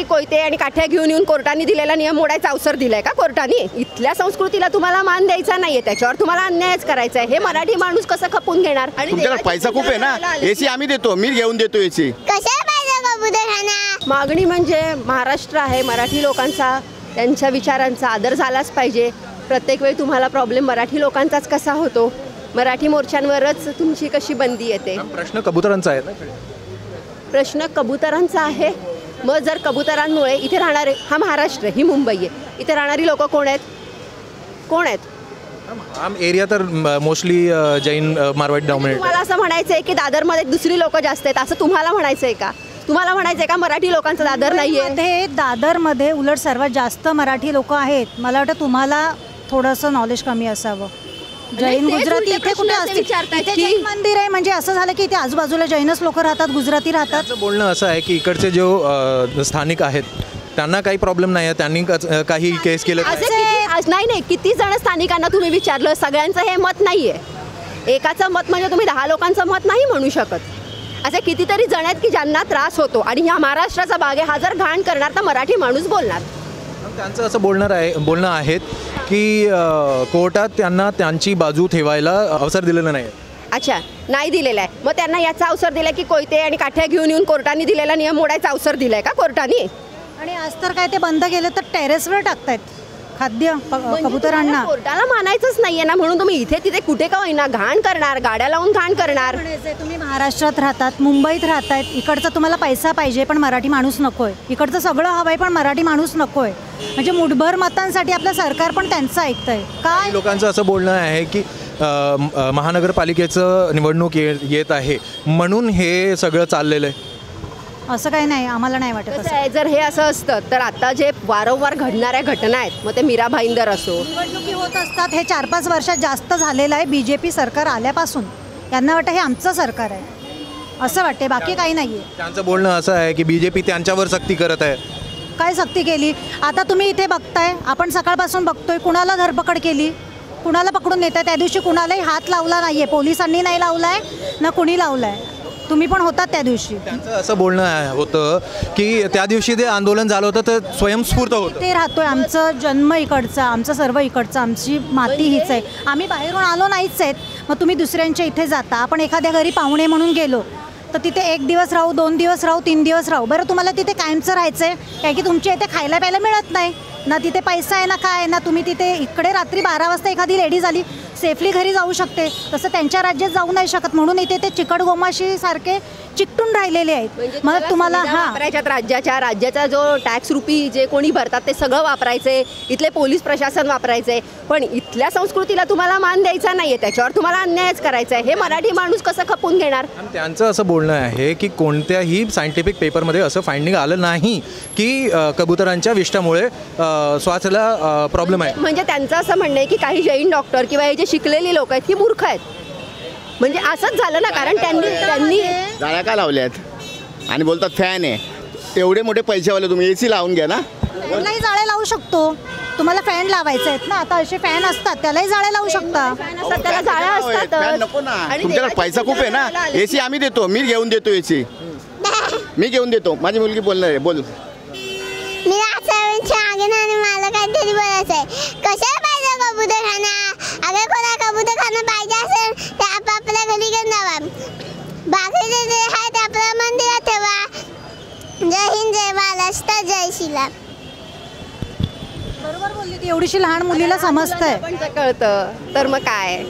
की कोयते आणि काठ्या घेऊन येऊन कोर्टाने दिलेला नियम मोडायचा अवसर दिलाय का कोर्टाने? इथल्या संस्कृतीला तुम्हाला मान द्यायचा नाहीये, त्याच्यावर तुम्हाला अन्यायच करायचा आहे. हे मराठी माणूस कसं खपून घेणार? आणि तुमच्याकडे पैसा खूप आहे ना, एसी आम्ही देतो, मी घेऊन देतो एसी. कशा पाहिजे कबूतरखाना? मागणी म्हणजे महाराष्ट्र आहे, मराठी लोकांचा त्यांच्या विचारांचा आदर झालाच पाहिजे. प्रत्येक वेळी तुम्हाला प्रॉब्लेम मराठी लोकांचाच कसा होतो? मराठी मोर्चांवरच तुमची कशी बंदी येते? प्रश्न कबुतरांचा आहे ना. प्रश्न कबुतरांचा आहे. मग जर कबुतरांमुळे इथे राहणारे, हा महाराष्ट्र, ही मुंबई आहे, इथे राहणारी लोक कोण आहेत? कोण आहेत? आम एरिया तर मोस्टली जैन मारवाडी डॉमिनेट. तुम्हाला असं म्हणायचं आहे की दादरमध्ये दुसरी लोक जास्त आहेत असं तुम्हाला म्हणायचं आहे का? तुम्हाला म्हणायचं आहे का मराठी लोकांचं दादर नाही आहे? ते दादरमध्ये उलट सर्वात जास्त मराठी लोक आहेत. मला वाटतं तुम्हाला थोडंसं नॉलेज कमी असावं. जैन गुजराती इथे कुठे असतील? इथे जैन मंदिर आहे म्हणजे असं झालं की इथे आजूबाजूला जैनच लोक राहतात, गुजराती राहतात. त्याचं बोलणं असं आहे की इकडचे जो स्थानिक आहेत त्यांना काही प्रॉब्लेम नाही आहे, त्यांनी काही केस केलं नाही. किती जण स्थानिकांना तुम्ही विचारलं? सगळ्यांचं हे मत नाही आहे. एकाचं मत म्हणजे तुम्ही 10 लोकांचं मत नाही म्हणू शकत. असे कितीतरी जण आहेत की ज्यांना त्रास होतो आणि ह्या महाराष्ट्राचा भाग आहे. हा जर घाण करणार तर मराठी माणूस बोलणार. त्यांचं असं बोलणं आहे की कोर्टात त्यांना त्यांची बाजू ठेवायला अवसर दिलेला नाही. अच्छा, नाही दिलेला आहे. मग त्यांना याचा अवसर दिला की कोयते आणि काठ्या घेऊन येऊन कोर्टाने दिलेला नियम मोडायचा अवसर दिलाय का कोर्टाने? आणि आज तर काय ते बंद केलं तर टेरेसवर टाकतायत खाद्य कबुतरांना. कोर्टाला मानायचंच नाहीये ना, म्हणून तुम्ही इथे तिथे कुठे का होईना घाण करणार, गाड्या लावून घाण करणार. तुम्ही महाराष्ट्रात राहतात, मुंबईत राहतायत, इकडचा तुम्हाला पैसा पाहिजे पण मराठी माणूस नकोय. इकडचं सगळं हवंय पण मराठी माणूस नकोय. म्हणजे मुठभर मतांसाठी आपलं सरकार पण त्यांचं ऐकतंय. काय लोकांचं असं बोलणं आहे की महानगरपालिकेचं निवडणूक येत आहे म्हणून हे सगळं चाललेलं आहे. असं काही नाही, आम्हाला नाही वाटत असं. जर हे असं असतं तर आता जे वारंवार घडणाऱ्या घटना आहेत, मग ते मीरा भाईंदर असो, निवडणुकी होत असतात. हे 4-5 वर्षात जास्त झालेलं आहे बीजेपी सरकार आल्यापासून. यांना वाटतं हे आमचं सरकार आहे असं वाटते, बाकी काही नाही आहे. त्यांचं बोलणं असं आहे की बीजेपी त्यांच्यावर सक्ती करत आहे. काय सक्ती केली? आता तुम्ही इथे बघताय, आपण सकाळपासून बघतोय कुणाला धरपकड केली, कुणाला पकडून नेताय. त्या दिवशी कुणालाही हात लावला नाही आहे, पोलिसांनी नाही लावलाय ना कुणी लावलाय. तुम्ही पण होतात त्या दिवशी. त्यांचं असं बोलणं होतं की त्या दिवशी ते आंदोलन झालं होतं तर स्वयंस्फूर्त होतं. ते राहतोय, आमचं जन्म इकडचा, आमचं सर्व इकडचं, आमची माती हीच आहे. आम्ही बाहेरून आलो नाहीच आहेत. मग तुम्ही दुसऱ्यांच्या इथे जाता. आपण एखाद्या घरी पाहुणे म्हणून गेलो तर तिथे 1 दिवस राहू, 2 दिवस राहू, 3 दिवस राहू. बरं तुम्हाला तिथे कायमचं राहायचं आहे काय की तुमच्या इथे खायला प्यायला मिळत नाही ना, तिथे पैसा आहे ना काय ना. तुम्ही तिथे इकडे रात्री 12 वाजता एखादी लेडीज आली सेफली घरी जाऊ शकते, तसं त्यांच्या राज्यात जाऊ नाही शकत. म्हणून इथे ते चिकट गोमाशी सारखे चिकटून राहिलेले आहेत. मग तुम्हाला राज्याचा जो टॅक्स रुपी जे कोणी भरतात ते सगळं वापरायचे, इथले पोलीस प्रशासन वापरायचे, पण इथल्या संस्कृतीला तुम्हाला मान द्यायचा नाहीये, त्याच्यावर तुम्हाला अन्यायच करायचा आहे. हे मराठी माणूस कसं खपून घेणार? त्यांचं असं बोलणं आहे की कोणत्याही सायंटिफिक पेपरमध्ये असं फाइंडिंग आलं नाही की कबुतरांच्या विष्ठामुळे श्वासाला प्रॉब्लेम आहे. म्हणजे त्यांचं असं म्हणणं आहे की काही जैन डॉक्टर किंवा हे जे शिकलेली लोक आहेत ही मूर्ख आहेत. म्हणजे असंच झालं ना, कारण त्यांनी जाळ्या का लावल्यात आणि बोलतात फॅन आहे. एवढे मोठे पैसेवाले तुम्ही एसी लावून घ्या ना. फॅनलाही जाळे लावू शकतो. तुम्हाला फॅन लावायचे आहेत ना, आता असे फॅन असतात त्यालाही जाळे लावू शकता. त्याला जाळ्या असतात. फॅन नको ना, तुमच्याकडे पैसा खूप आहे ना, एसी आम्ही देतो, मी घेऊन देतो एसी, मी घेऊन देतो. माझी मुलगी बोलणार आहे, बोल. मी आणि मला काहीतरी बोलायचं आहे. कशा पाहिजे कबूतरखाना? अगर कोणा कबूतरखाना पाहिजे असेल तर आपापल्या घरी घेऊन जावा. बाकीचे जे आहे ते आपल्या मंदिरात ठेवा. जय हिंद, जय महाराष्ट्र, जय श्रीराम. बरोबर बोलली ती. एवढीशी लहान मुलीला समजतंय पण कळतं तर मग काय.